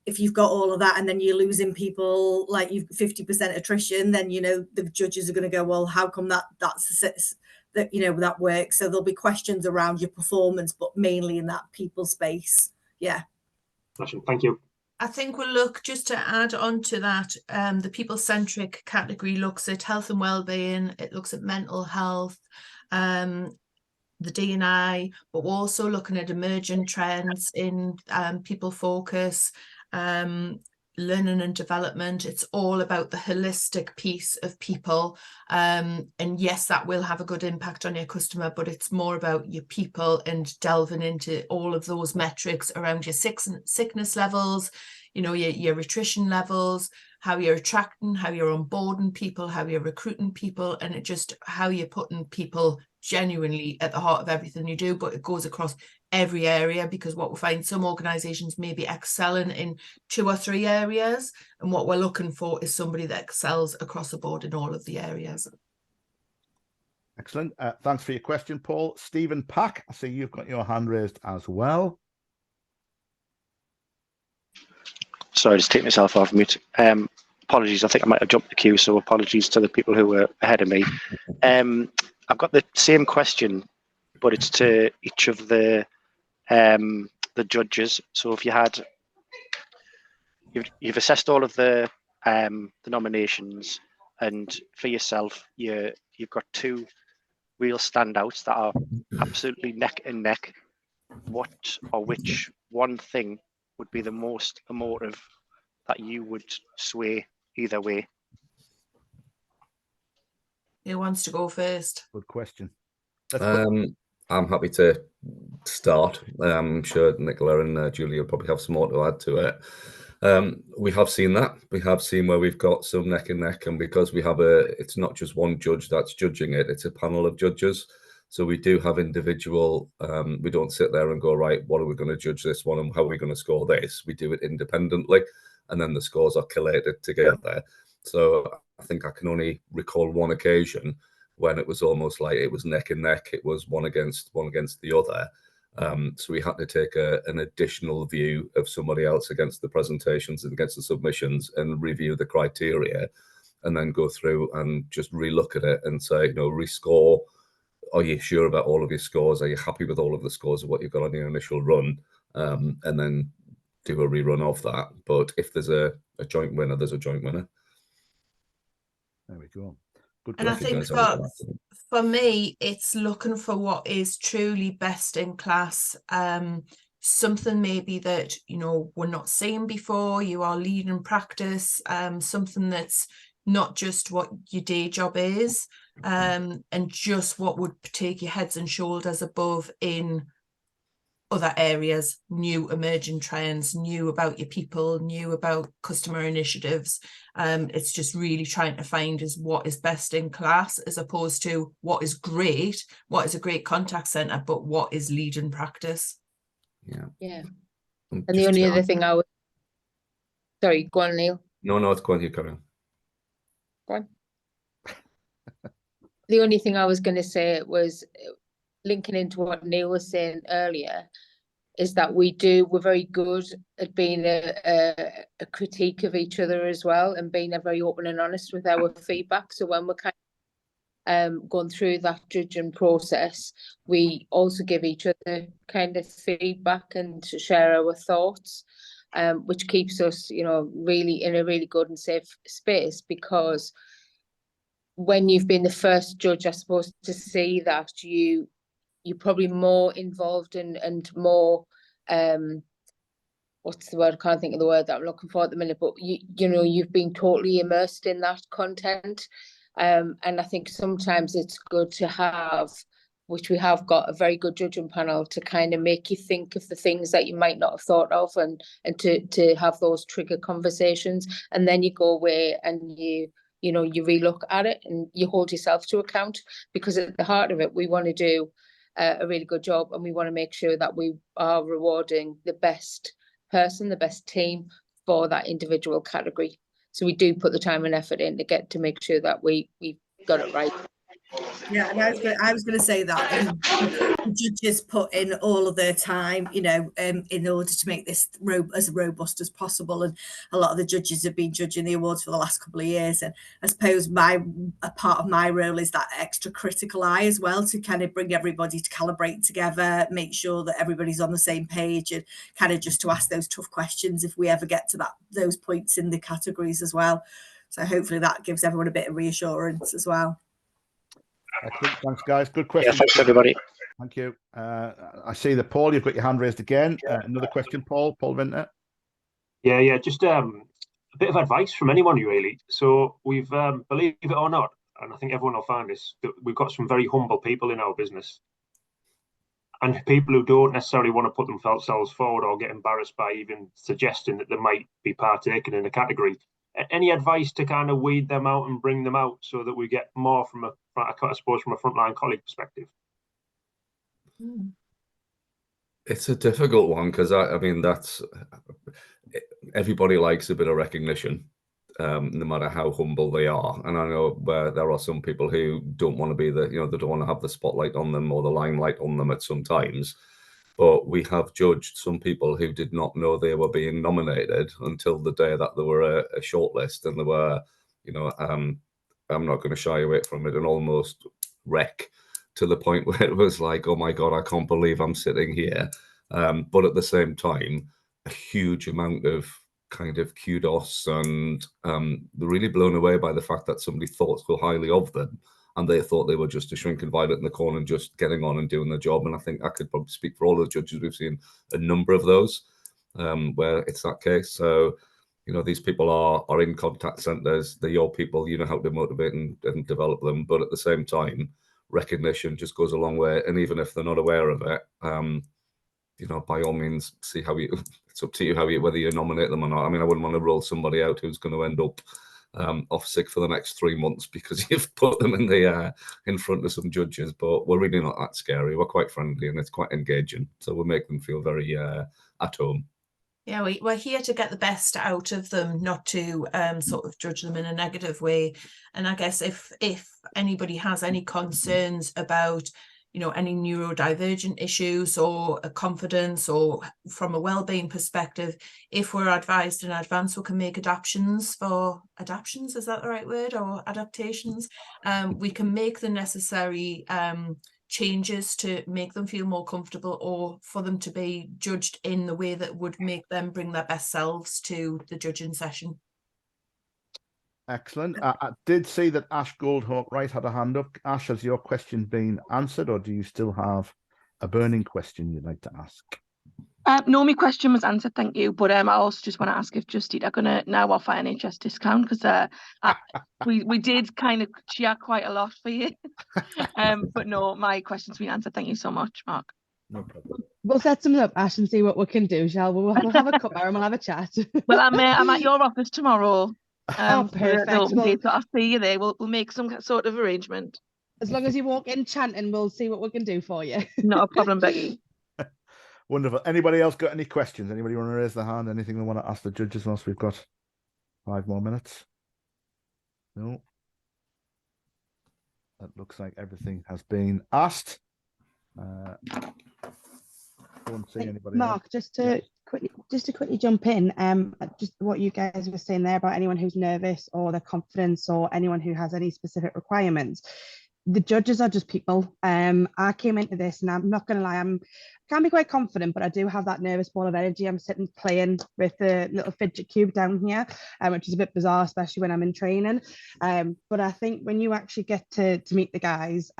if you've got all of that and then you're losing people, like you've 50% attrition, then, you know, the judges are going to go, well, how come that works? So there'll be questions around your performance, but mainly in that people space. Yeah. Thank you. I think we'll look, just to add on to that, the people-centric category looks at health and well-being, it looks at mental health, the D&I, but we're also looking at emerging trends in people focus, learning and development. It's all about the holistic piece of people. And yes, that will have a good impact on your customer, but it's more about your people and delving into all of those metrics around your sickness levels, you know, your attrition levels, how you're attracting, how you're onboarding people, how you're recruiting people, and it just how you're putting people genuinely at the heart of everything you do. But it goes across every area, because what we find, some organizations may be excelling in 2 or 3 areas, and what we're looking for is somebody that excels across the board in all of the areas. Excellent. Thanks for your question, Paul. Stephen Pack, I see you've got your hand raised as well. Sorry, just take myself off mute. Apologies, I think I might have jumped the queue, so apologies to the people who were ahead of me. I've got the same question, but it's to each of the judges. So if you had, you've assessed all of the nominations, and for yourself, you've got 2 real standouts that are absolutely neck and neck. What or which one thing would be the most emotive that you would sway either way? Who wants to go first? Good question. I'm happy to start. I'm sure Nicola and Julia will probably have some more to add to it. We have seen that. We have seen where we've got some neck and neck, and because we have it's not just one judge that's judging it, it's a panel of judges. So we do have individual, we don't sit there and go, right, what are we going to judge this one and how are we going to score this? We do it independently, and then the scores are collated together. So I think I can only recall one occasion when it was almost like it was neck and neck. It was one against the other. So we had to take an additional view of somebody else against the presentations and against the submissions and review the criteria, and then go through and just relook at it and say, you know, rescore. Are you sure about all of your scores? Are you happy with all of the scores of what you've got on your initial run? And then do a rerun of that. But if there's a joint winner, there's a joint winner. There we go. Good And I question. think for me, it's looking for what is truly best in class. Something maybe that, you know, we're not seeing before, you are leading practice, something that's not just what your day job is, and just what would take your heads and shoulders above in other areas, new emerging trends, new about your people, new about customer initiatives. It's just really trying to find is what is best in class, as opposed to what is great, what is a great contact center, but what is leading practice. Yeah. And the only other thing I would, sorry, go on, Neil. No, it's going to carry on. Go on. The only thing I was going to say was linking into what Neil was saying earlier, is that we're very good at being a critique of each other as well, and being very open and honest with our feedback. So when we're kind of going through that judging process, we also give each other kind of feedback and to share our thoughts, which keeps us, you know, really in a really good and safe space. Because when you've been the first judge, I suppose, to see that, you're probably more involved and more, what's the word? I can't think of the word that I'm looking for at the minute, but you know, you've been totally immersed in that content. And I think sometimes it's good to have, which we have got, a very good judging panel to kind of make you think of the things that you might not have thought of, and to have those trigger conversations. And then you go away and you relook at it and you hold yourself to account, because at the heart of it, we want to do a really good job, and we want to make sure that we are rewarding the best person, the best team for that individual category. So we do put the time and effort in to make sure that we've got it right. Yeah, and I was going to say that the judges put in all of their time, you know, in order to make this as robust as possible. And a lot of the judges have been judging the awards for the last couple of years. And I suppose a part of my role is that extra critical eye as well, to kind of bring everybody to calibrate together, make sure that everybody's on the same page, and kind of just to ask those tough questions if we ever get to those points in the categories as well. So hopefully that gives everyone a bit of reassurance as well. Excellent. Thanks, guys. Good question. Yeah, thanks everybody. Thank you. I see that, Paul, you've got your hand raised again. Another question, Paul Vinter. Yeah, just a bit of advice from anyone, really. So we've, believe it or not, and I think everyone will find this, that we've got some very humble people in our business, and people who don't necessarily want to put themselves forward or get embarrassed by even suggesting that they might be partaking in a category. Any advice to kind of weed them out and bring them out so that we get more from I suppose from a frontline colleague perspective? It's a difficult one, because I mean, that's, everybody likes a bit of recognition, no matter how humble they are. And I know there are some people who don't want to be they don't want to have the spotlight on them or the limelight on them at some times. But we have judged some people who did not know they were being nominated until the day that they were a shortlist, and they were, I'm not going to shy away from it, and almost wreck, to the point where it was like, oh my God, I can't believe I'm sitting here. But at the same time, a huge amount of kind of kudos, and they're really blown away by the fact that somebody thought so highly of them, and they thought they were just a shrinking violet in the corner and just getting on and doing the job. And I think I could probably speak for all the judges. We've seen a number of those where it's that case. So, these people are in contact centres. They're your people. You know how to motivate and develop them. But at the same time, recognition just goes a long way. And even if they're not aware of it, by all means, see how it's up to you whether you nominate them or not. I mean, I wouldn't want to roll somebody out who's going to end up off sick for the next 3 months because you've put them in front of some judges. But we're really not that scary. We're quite friendly, and it's quite engaging. So we make them feel very at home. Yeah, we're here to get the best out of them, not to sort of judge them in a negative way. And I guess if anybody has any concerns about, any neurodivergent issues or a confidence or from a well-being perspective, if we're advised in advance, we can make adaptations, is that the right word, or adaptations? We can make the necessary changes to make them feel more comfortable, or for them to be judged in the way that would make them bring their best selves to the judging session. Excellent. I did see that Ash Goldhawk Wright had a hand up. Ash, has your question been answered, or do you still have a burning question you'd like to ask? No, my question was answered, thank you. But I also just want to ask if Just Eat are going to now offer NHS discount, because we did kind of cheer quite a lot for you. But no, my question's been answered. Thank you so much, Mark. No problem. We'll set something up, Ash, and see what we can do, shall we? We'll have a cuppa and we'll have a chat. Well, I'm at your office tomorrow. Perfect. So I'll see you there. We'll make some sort of arrangement. As long as you walk in chanting, we'll see what we can do for you. Not a problem, Becky. Wonderful. Anybody else got any questions? Anybody want to raise their hand? Anything they want to ask the judges whilst we've got 5 more minutes? No. That looks like everything has been asked. Don't see anybody Mark, else. just to quickly jump in, just what you guys were saying there about anyone who's nervous or their confidence, or anyone who has any specific requirements. The judges are just people. I came into this, and I'm not going to lie, can be quite confident, but I do have that nervous ball of energy. I'm sitting playing with the little fidget cube down here, which is a bit bizarre, especially when I'm in training. But I think when you actually get to meet the guys,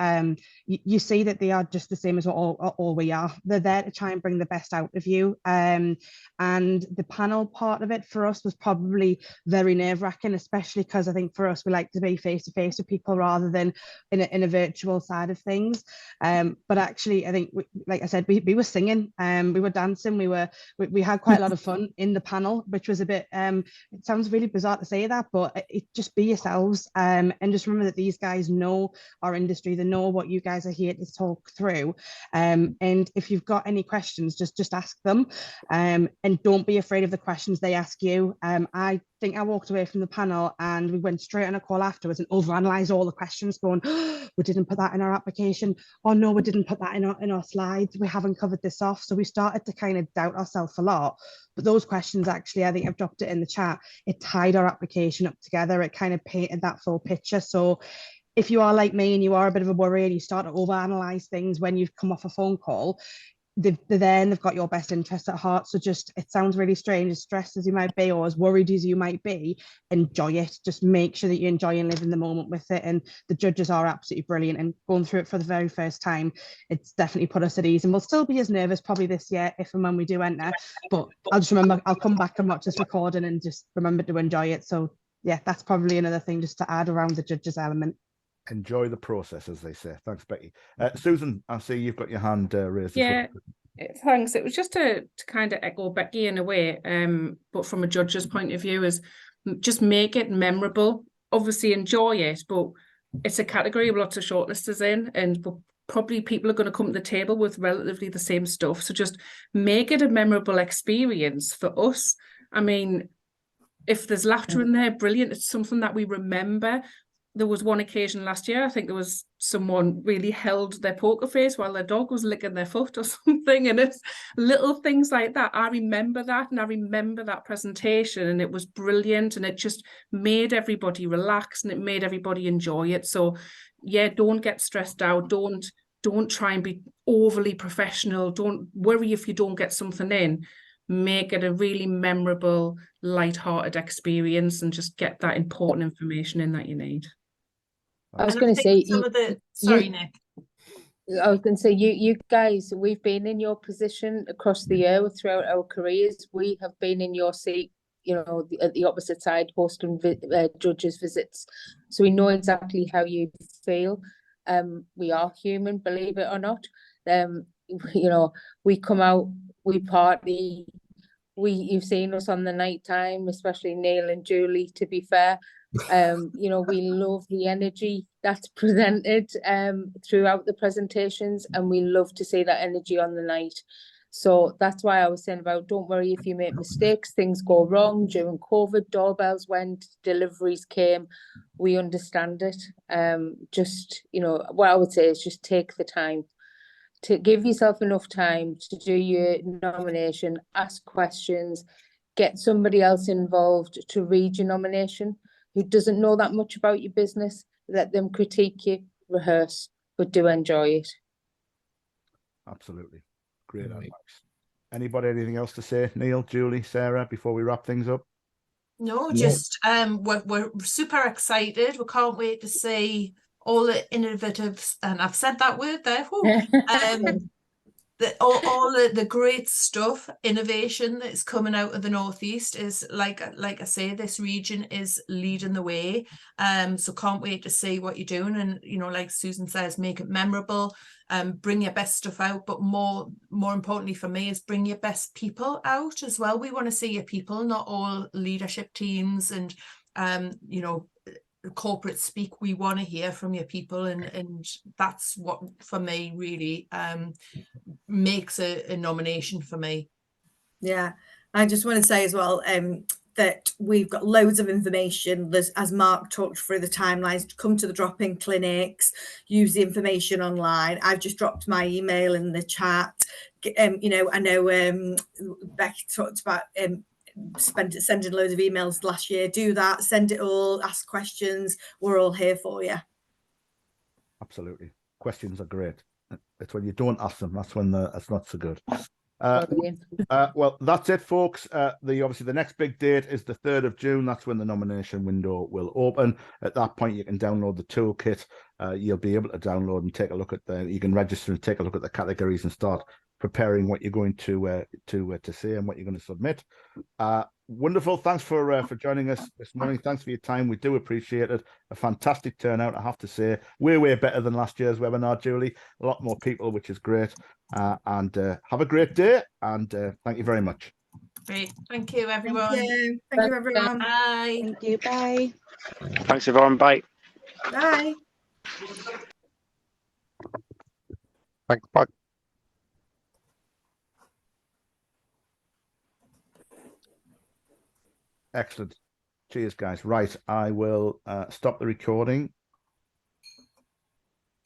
you see that they are just the same as what all we are. They're there to try and bring the best out of you. And the panel part of it for us was probably very nerve-wracking, especially because I think for us, we like to be face-to-face with people rather than in a virtual side of things. But actually, I think, like I said, we were singing, we were dancing, we had quite a lot of fun in the panel, which was a bit, it sounds really bizarre to say that, but just be yourselves, and just remember that these guys know our industry, they know what you guys are here to talk through, and if you've got any questions, just ask them, and don't be afraid of the questions they ask you. I think I walked away from the panel and we went straight on a call afterwards and overanalyzed all the questions, going, oh, we didn't put that in our application. Oh no, we didn't put that in our slides. We haven't covered this off. So we started to kind of doubt ourselves a lot. But those questions, actually, I think I've dropped it in the chat. It tied our application up together. It kind of painted that full picture. So if you are like me and you are a bit of a worry and you start to overanalyze things when you've come off a phone call, they're there and they've got your best interests at heart. So just, it sounds really strange, as stressed as you might be or as worried as you might be, enjoy it. Just make sure that you enjoy and live in the moment with it. And the judges are absolutely brilliant, and going through it for the very first time, it's definitely put us at ease. And we'll still be as nervous probably this year if and when we do enter, but I'll just remember, I'll come back and watch this recording and just remember to enjoy it. So yeah, that's probably another thing just to add around the judges element. Enjoy the process, as they say. Thanks, Becky. Susan, I see you've got your hand raised. Yeah, thanks. It was just to kind of echo Becky in a way, but from a judge's point of view, is just make it memorable. Obviously enjoy it, but it's a category with lots of shortlisters in, and probably people are going to come to the table with relatively the same stuff. So just make it a memorable experience for us. I mean, if there's laughter in there, brilliant. It's something that we remember. There was one occasion last year, I think there was someone really held their poker face while their dog was licking their foot or something. And it's little things like that. I remember that, and I remember that presentation, and it was brilliant, and it just made everybody relax and it made everybody enjoy it. So yeah, don't get stressed out. Don't try and be overly professional. Don't worry if you don't get something in. Make it a really memorable, light-hearted experience, and just get that important information in that you need. I was going to say, Nick. I was going to say, you guys, we've been in your position across the year throughout our careers. We have been in your seat, you know, at the opposite side, hosting judges' visits. So we know exactly how you feel. We are human, believe it or not. You know, we come out, we party. You've seen us on the night time, especially Neil and Julie, to be fair. You know, we love the energy that's presented throughout the presentations, and we love to see that energy on the night. So that's why I was saying about, don't worry if you make mistakes, things go wrong. During COVID, doorbells went, deliveries came, we understand it. Just, you know, what I would say is just take the time to give yourself enough time to do your nomination, ask questions, get somebody else involved to read your nomination who doesn't know that much about your business. Let them critique you, rehearse, but do enjoy it. Absolutely. Great advice. Anybody, anything else to say? Neil, Julie, Sarah, before we wrap things up? No, just we're super excited. We can't wait to see all the innovative, and I've said that word there, all the great stuff, innovation that's coming out of the Northeast is like I say, this region is leading the way. So can't wait to see what you're doing, and you know, like Susan says, make it memorable, bring your best stuff out, but more importantly for me is bring your best people out as well. We want to see your people, not all leadership teams and you know, corporate speak. We want to hear from your people, and that's what for me really makes a nomination for me. Yeah, I just want to say as well that we've got loads of information. There's, as Mark talked through the timelines, come to the drop-in clinics, use the information online. I've just dropped my email in the chat. You know, I know Becky talked about sending loads of emails last year. Do that, send it all, ask questions. We're all here for you. Absolutely. Questions are great. It's when you don't ask them, that's when it's not so good. Well, that's it, folks. Obviously the next big date is the 3rd of June. That's when the nomination window will open. At that point, you can download the toolkit. You'll be able to download and take a look at you can register and take a look at the categories and start preparing what you're going to say and what you're going to submit. Wonderful. Thanks for joining us this morning. Thanks for your time. We do appreciate it. A fantastic turnout, I have to say. Way better than last year's webinar, Julie. A lot more people, which is great. And have a great day. And thank you very much. Great. Thank you, everyone. Thank you. Thank you, everyone. Bye. Thank you. Bye. Thanks, everyone. Bye. Bye. Thanks. Bye. Excellent. Cheers, guys. Right, I will stop the recording.